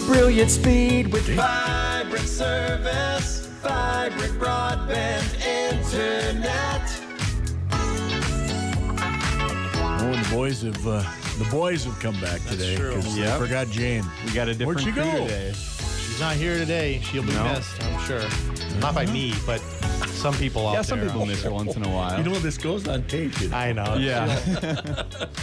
Brilliant speed with vibrant service, vibrant broadband internet. Oh, the boys have come back today true. because they Yep. forgot Jane. We got a different Where'd she crew go? today. She's not here today. She'll be missed, I'm sure. Not by me, but some people out there. Yeah, some people miss her once in a while. You know, this goes on tape. You know? I know. Yeah.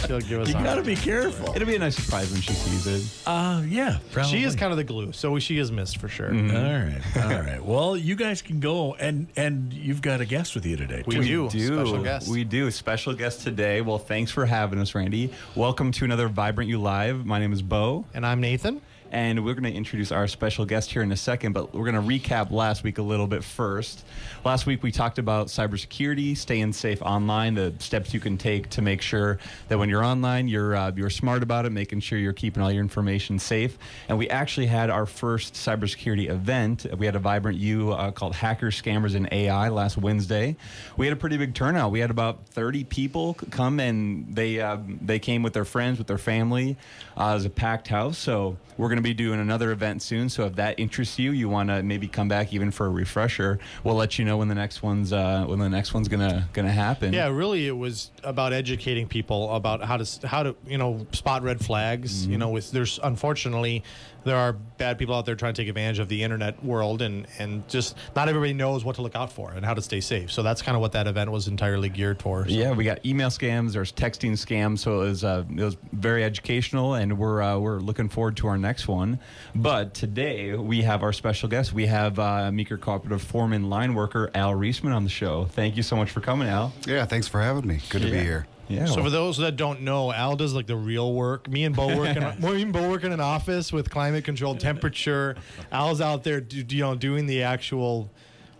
She'll give us You a got to hard be careful. It'll be a nice surprise when she sees it. Yeah, probably. She is kind of the glue, so she is missed for sure. All right. Well, you guys can go, and you've got a guest with you today. We too. do. Special guest. We do. Special guest today. Well, thanks for having us, Randy. Welcome to another Vibrant You Live. My name is Bo. And I'm Nathan. And we're going to introduce our special guest here in a second, but we're going to recap last week a little bit first. Last week we talked about cybersecurity, staying safe online, the steps you can take to make sure that when you're online, you're smart about it, making sure you're keeping all your information safe. And we actually had our first cybersecurity event. We had a Vibrant U called Hackers, Scammers, and AI last Wednesday. We had a pretty big turnout. We had about 30 people come, and they came with their friends, with their family. It was a packed house, so we're going to be doing another event soon, so if that interests you, you want to maybe come back even for a refresher, we'll let you know when the next one's gonna happen. Yeah, really, it was about educating people about how to spot red flags. You know, there's unfortunately there are bad people out there trying to take advantage of the internet world, and just not everybody knows what to look out for and how to stay safe. So that's kind of what that event was entirely geared towards. Yeah, we got email scams, there's texting scams, so it was very educational, and we're looking forward to our next one. But today we have our special guest. We have Meeker Cooperative Foreman line worker Al Reisman on the show. Thank you so much for coming, Al. Yeah, thanks for having me. Good to be here. Yeah. So for those that don't know, Al does like the real work. Me and Bo work in an office with climate controlled temperature. Al's out there, doing the actual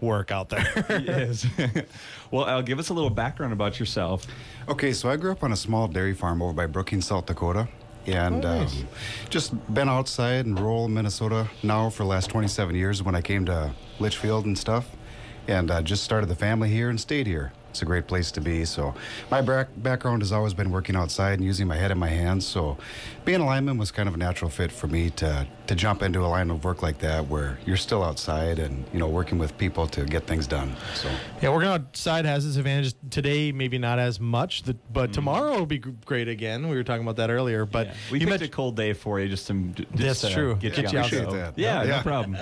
work out there. Yes. Well, Al, give us a little background about yourself. Okay, so I grew up on a small dairy farm over by Brookings, South Dakota. And just been outside in rural Minnesota now for the last 27 years when I came to Litchfield and stuff. And just started the family here and stayed here. It's a great place to be. So my background has always been working outside and using my head and my hands. So being a lineman was kind of a natural fit for me to jump into a line of work like that where you're still outside and, working with people to get things done. So yeah, working outside has its advantages. Today, maybe not as much, but tomorrow will be great again. We were talking about that earlier. But we picked a cold day for you just to that's true. Get you you out out. that. Yeah, no problem.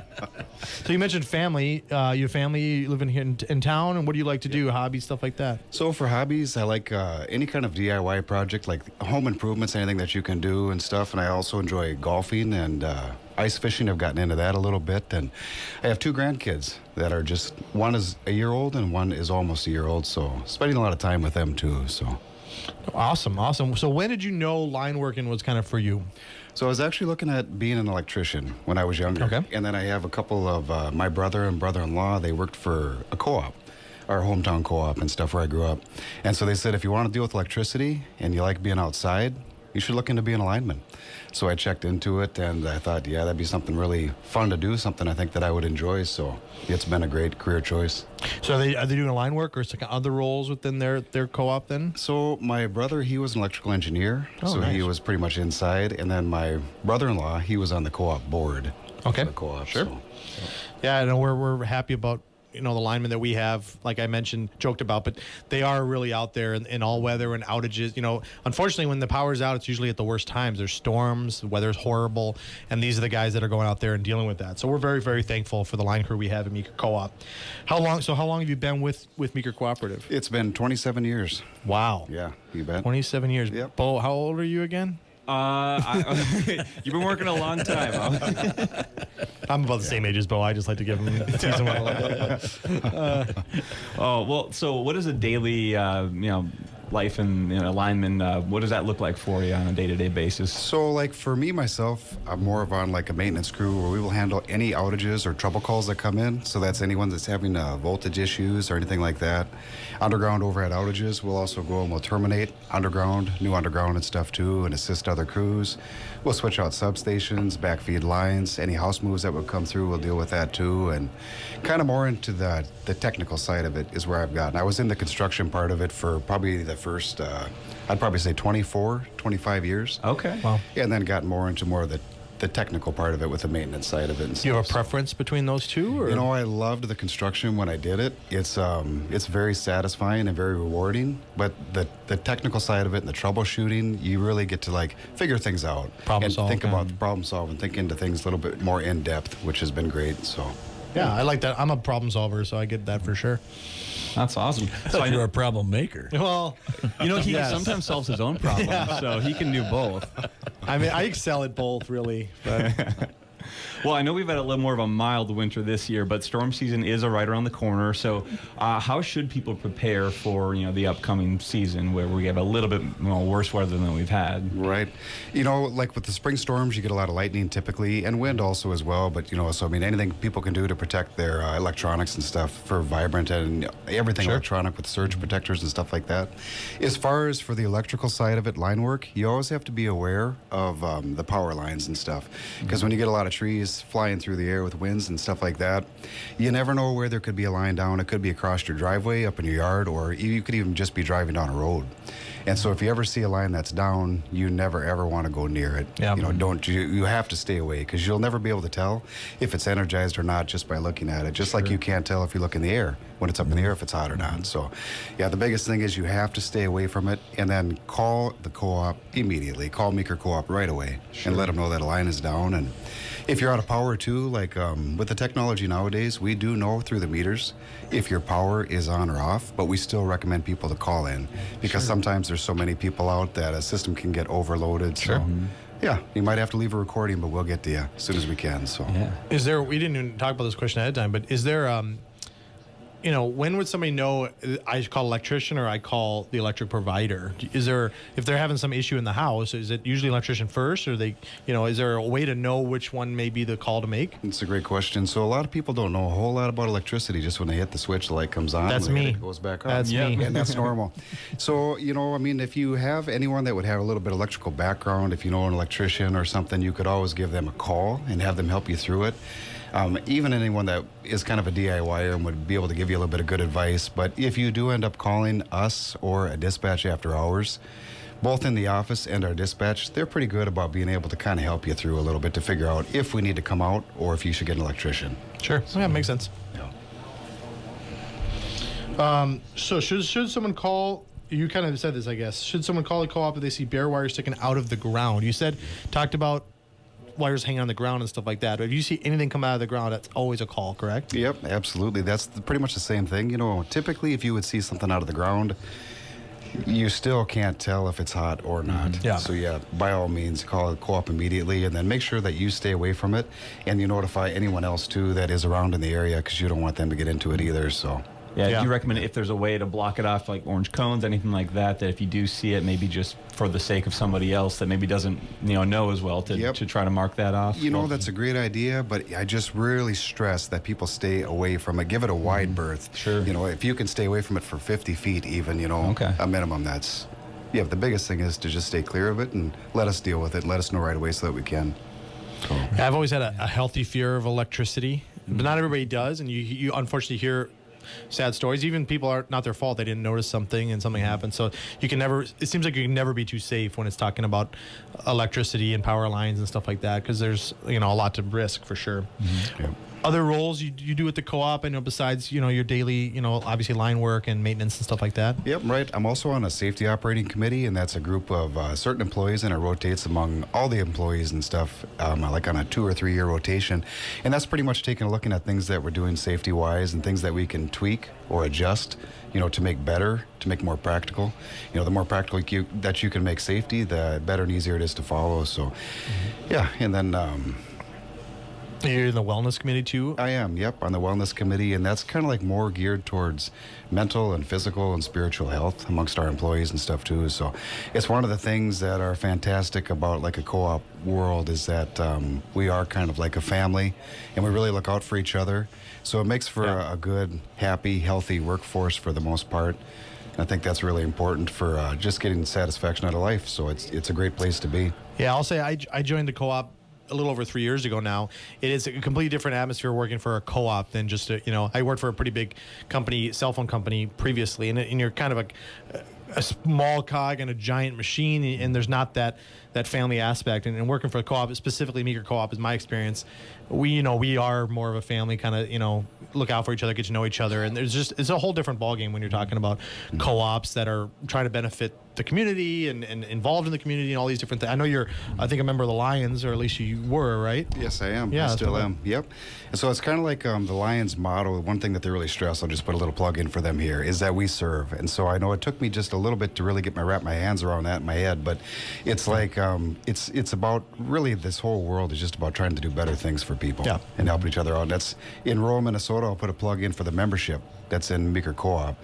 So you mentioned family. Your family living here in town, and what do you like to do? Hobbies, stuff like that. So for hobbies, I like any kind of DIY project, like home improvements, anything that you can do and stuff. And I also enjoy golfing and ice fishing. I've gotten into that a little bit. And I have two grandkids that are just, one is a year old and one is almost a year old. So spending a lot of time with them too. So awesome. So when did you know line working was kind of for you? So I was actually looking at being an electrician when I was younger. Okay. And then I have a couple of my brother and brother-in-law. They worked for a co-op, our hometown co-op and stuff where I grew up. And so they said, if you want to deal with electricity and you like being outside, you should look into being a lineman. So I checked into it and I thought, yeah, that'd be something really fun to do, something I think that I would enjoy. So it's been a great career choice. So are they doing line work or is there other roles within their co-op then? So my brother, he was an electrical engineer. Oh, so nice. he was pretty much inside. And then my brother-in-law, he was on the co-op board. Okay. For the co-op. Sure. So. Yeah, I know we're happy about the linemen that we have, like I mentioned, joked about, but they are really out there in all weather and outages. Unfortunately, when the power's out, it's usually at the worst times. There's storms, the weather's horrible, and these are the guys that are going out there and dealing with that. So we're very, very thankful for the line crew we have at Meeker Co-op. How long have you been with Meeker Cooperative? It's been 27 years. Wow. Yeah, you bet. 27 years. Yep. Bo, how old are you again? You've been working a long time. I'm about the same age as Bo. I just like to give him tease him a little bit. Oh, well, so what is a daily, life and lineman, what does that look like for you on a day-to-day basis? So like for me, myself, I'm more of on like a maintenance crew where we will handle any outages or trouble calls that come in. So that's anyone that's having voltage issues or anything like that. Underground overhead outages, we'll also go and we'll terminate new underground and stuff too, and assist other crews. We'll switch out substations, backfeed lines, any house moves that would come through, we'll deal with that too. And kind of more into the technical side of it is where I've gotten. I was in the construction part of it for probably the first, I'd probably say 24, 25 years. Okay. Wow. Yeah, and then got more into more of the the technical part of it with the maintenance side of it. And Do you have a stuff. So, preference between those two? Or? you know, I loved the construction when I did it. It's very satisfying and very rewarding. But the technical side of it and the troubleshooting, you really get to like figure things out Problem and solve, think yeah. about the problem solving, think into things a little bit more in depth, which has been great. So. Yeah, I like that. I'm a problem solver, so I get that for sure. That's awesome. I thought you were a problem maker. Well, You know, he Yes. sometimes solves his own problems, so he can do both. I mean, I excel at both, really. But Well, I know we've had a little more of a mild winter this year, but storm season is right around the corner. So, how should people prepare for the upcoming season where we have a little bit worse weather than we've had? Right. You know, like with the spring storms, you get a lot of lightning typically, and wind also as well. But, so I mean, anything people can do to protect their electronics and stuff for vibrant and everything electronic with surge protectors and stuff like that. As far as for the electrical side of it, line work, you always have to be aware of the power lines and stuff. Because when you get a lot of trees flying through the air with winds and stuff like that, you never know where there could be a line down. It could be across your driveway, up in your yard, or you could even just be driving down a road. And so if you ever see a line that's down, you never ever want to go near it. Yeah. You have to stay away because you'll never be able to tell if it's energized or not just by looking at it. Just like you can't tell if you look in the air when it's up in the air if it's hot or not. So, yeah, the biggest thing is you have to stay away from it and then call the co-op immediately. Call Meeker Co-op right away and let them know that a line is down. And if you're out of power too, like with the technology nowadays, we do know through the meters if your power is on or off, but we still recommend people to call in because sometimes there's so many people out that a system can get overloaded. So, yeah, you might have to leave a recording, but we'll get to you as soon as we can. So, is there? We didn't even talk about this question ahead of time, but is there? When would somebody know I call electrician or I call the electric provider? Is there, if they're having some issue in the house, is it usually electrician first, or is there a way to know which one may be the call to make? it's a great question. So a lot of people don't know a whole lot about electricity. Just when they hit the switch, the light comes on. That's and me. It goes back on. That's me. And that's normal. So, I mean, if you have anyone that would have a little bit of electrical background, if you know an electrician or something, you could always give them a call and have them help you through it. Even anyone that is kind of a DIYer and would be able to give you a little bit of good advice. But if you do end up calling us or a dispatch after hours, both in the office and our dispatch, they're pretty good about being able to kind of help you through a little bit to figure out if we need to come out or if you should get an electrician. Sure. Yeah, makes sense. Yeah. So should someone call? You kind of said this, I guess. Should someone call the co-op if they see bare wires sticking out of the ground? You talked about wires hanging on the ground and stuff like that. But if you see anything come out of the ground, that's always a call, correct? Yep, absolutely. That's pretty much the same thing. Typically if you would see something out of the ground, you still can't tell if it's hot or not. Yeah. So yeah, by all means, call the co-op immediately and then make sure that you stay away from it and you notify anyone else too that is around in the area because you don't want them to get into it either. So. Yeah, Yeah. do you recommend if there's a way to block it off, like orange cones, anything like that, that if you do see it, maybe just for the sake of somebody else that maybe doesn't know as well to try to mark that off? That's a great idea, but I just really stress that people stay away from it. Give it a wide berth. Sure. If you can stay away from it for 50 feet even, Okay. a minimum, that's... Yeah, the biggest thing is to just stay clear of it and let us deal with it. Let us know right away so that we can. So. Yeah, I've always had a healthy fear of electricity, but not everybody does. And you unfortunately hear sad stories. Even people are not their fault. They didn't notice something and something happened. So it seems like you can never be too safe when it's talking about electricity and power lines and stuff like that, because there's, a lot to risk for sure. Yep. Other roles you do at the co-op, besides, your daily, obviously line work and maintenance and stuff like that? Yep, right. I'm also on a safety operating committee, and that's a group of certain employees, and it rotates among all the employees and stuff, like on a 2 or 3 year rotation. And that's pretty much taking a look at things that we're doing safety-wise and things that we can tweak or adjust, to make better, to make more practical. The more practical that you can make safety, the better and easier it is to follow. So, yeah, and then... You're in the wellness committee too? I am, yep, on the wellness committee, and that's kind of like more geared towards mental and physical and spiritual health amongst our employees and stuff too. So it's one of the things that are fantastic about like a co-op world is that we are kind of like a family and we really look out for each other. So it makes for a good, happy, healthy workforce for the most part. And I think that's really important for just getting satisfaction out of life. So it's a great place to be. Yeah, I'll say I joined the co-op a little over 3 years ago now. It is a completely different atmosphere working for a co-op than just I worked for a pretty big company, cell phone company previously, and you're kind of a small cog in a giant machine, and there's not that that family aspect. And working for a co-op, specifically Meeker Co-op, is my experience. We are more of a family, kind of, look out for each other, get to know each other. And it's a whole different ballgame when you're talking about co-ops that are trying to benefit the community and involved in the community and all these different things. I know I think a member of the Lions, or at least you were, right? Yes, I am. Yeah, I that's still what am. Yep. And so it's kind of like the Lions motto. One thing that they really stress, I'll just put a little plug in for them here, is that we serve. And so I know it took me just a little bit to really wrap my hands around that in my head, but it's like it's about really this whole world is just about trying to do better things for people and helping each other out. That's in rural Minnesota. I'll put a plug in for the membership that's in Meeker Co-op.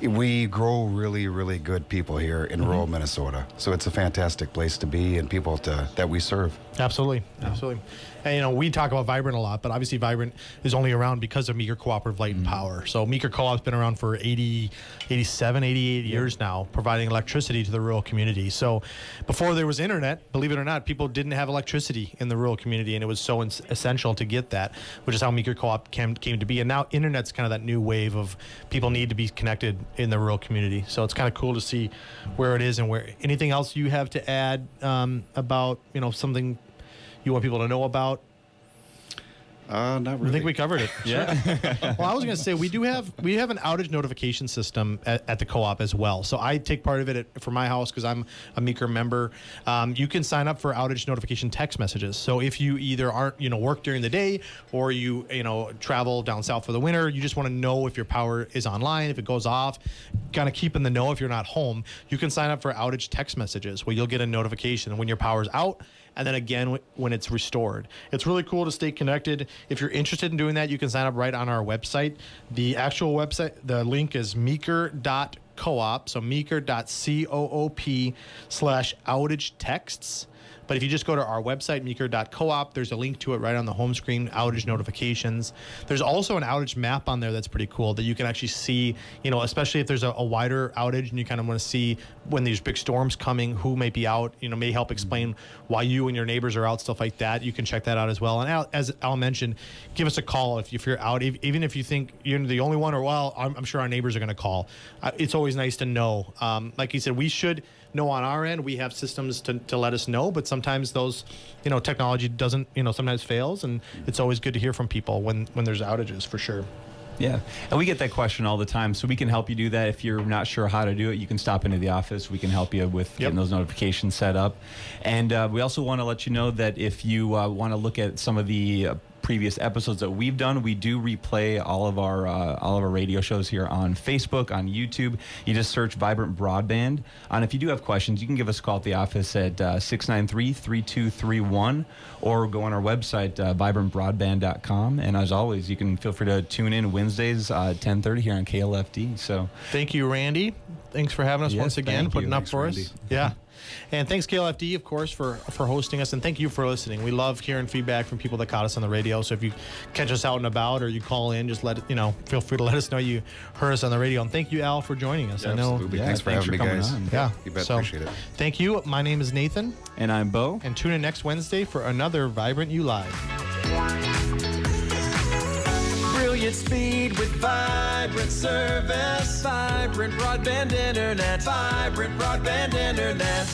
We grow really, really good people here in rural Minnesota. So it's a fantastic place to be and people that we serve. Absolutely. And we talk about Vibrant a lot, but obviously Vibrant is only around because of Meeker Cooperative Light and Power. So Meeker Co-op's been around for 87, 88 years now, providing electricity to the rural community. So before there was internet, believe it or not, people didn't have electricity in the rural community, and it was so essential to get that, which is how Meeker Co-op came to be. And now internet's kind of that new wave of people need to be connected in the rural community. So it's kind of cool to see where it is and where. Anything else you have to add about something you want people to know about? Not really. I think we covered it. Yeah. Well, I was going to say we have an outage notification system at the co-op as well. So I take part of it for my house because I'm a Meeker member. You can sign up for outage notification text messages. So if you either aren't work during the day, or you travel down south for the winter, you just want to know if your power is online, if it goes off, kind of keep in the know if you're not home. You can sign up for outage text messages where you'll get a notification when your power's out, and then again when it's restored. It's really cool to stay connected. If you're interested in doing that, you can sign up right on our website. The actual website, the link is meeker.coop, so meeker.coop/outage texts. But if you just go to our website, meeker.coop, there's a link to it right on the home screen, outage notifications. There's also an outage map on there that's pretty cool that you can actually see, especially if there's a wider outage and you kind of want to see when there's big storms coming, who may be out, may help explain why you and your neighbors are out, stuff like that. You can check that out as well. And as Al mentioned, give us a call if you're out, even if you think you're the only one, or, I'm sure our neighbors are going to call. It's always nice to know. Like you said, we should know on our end. We have systems to let us know, but sometimes those, technology doesn't, sometimes fails, and it's always good to hear from people when there's outages, for sure. Yeah, and we get that question all the time, so we can help you do that. If you're not sure how to do it, you can stop into the office. We can help you with getting those notifications set up. And we also want to let you know that if you want to look at some of the previous episodes that we've done, we do replay all of our radio shows here on Facebook, on YouTube. You just search Vibrant Broadband. And if you do have questions, you can give us a call at the office at 693-3231, or go on our website, vibrantbroadband.com. And as always, you can feel free to tune in Wednesdays 10:30 here on KLFD. So thank you, Randy. Thanks for having us once again, putting up Thanks, for Randy. us. Yeah. And thanks, KLFD, of course, for hosting us. And thank you for listening. We love hearing feedback from people that caught us on the radio. So if you catch us out and about, or you call in, just feel free to let us know you heard us on the radio. And thank you, Al, for joining us. Absolutely. Yeah, Thanks for having me, coming guys. on. Yeah. You bet. So, Appreciate it. Thank you. My name is Nathan. And I'm Bo. And tune in next Wednesday for another Vibrant You Live. Brilliant speed with vibrant service. Vibrant broadband internet. Vibrant broadband internet.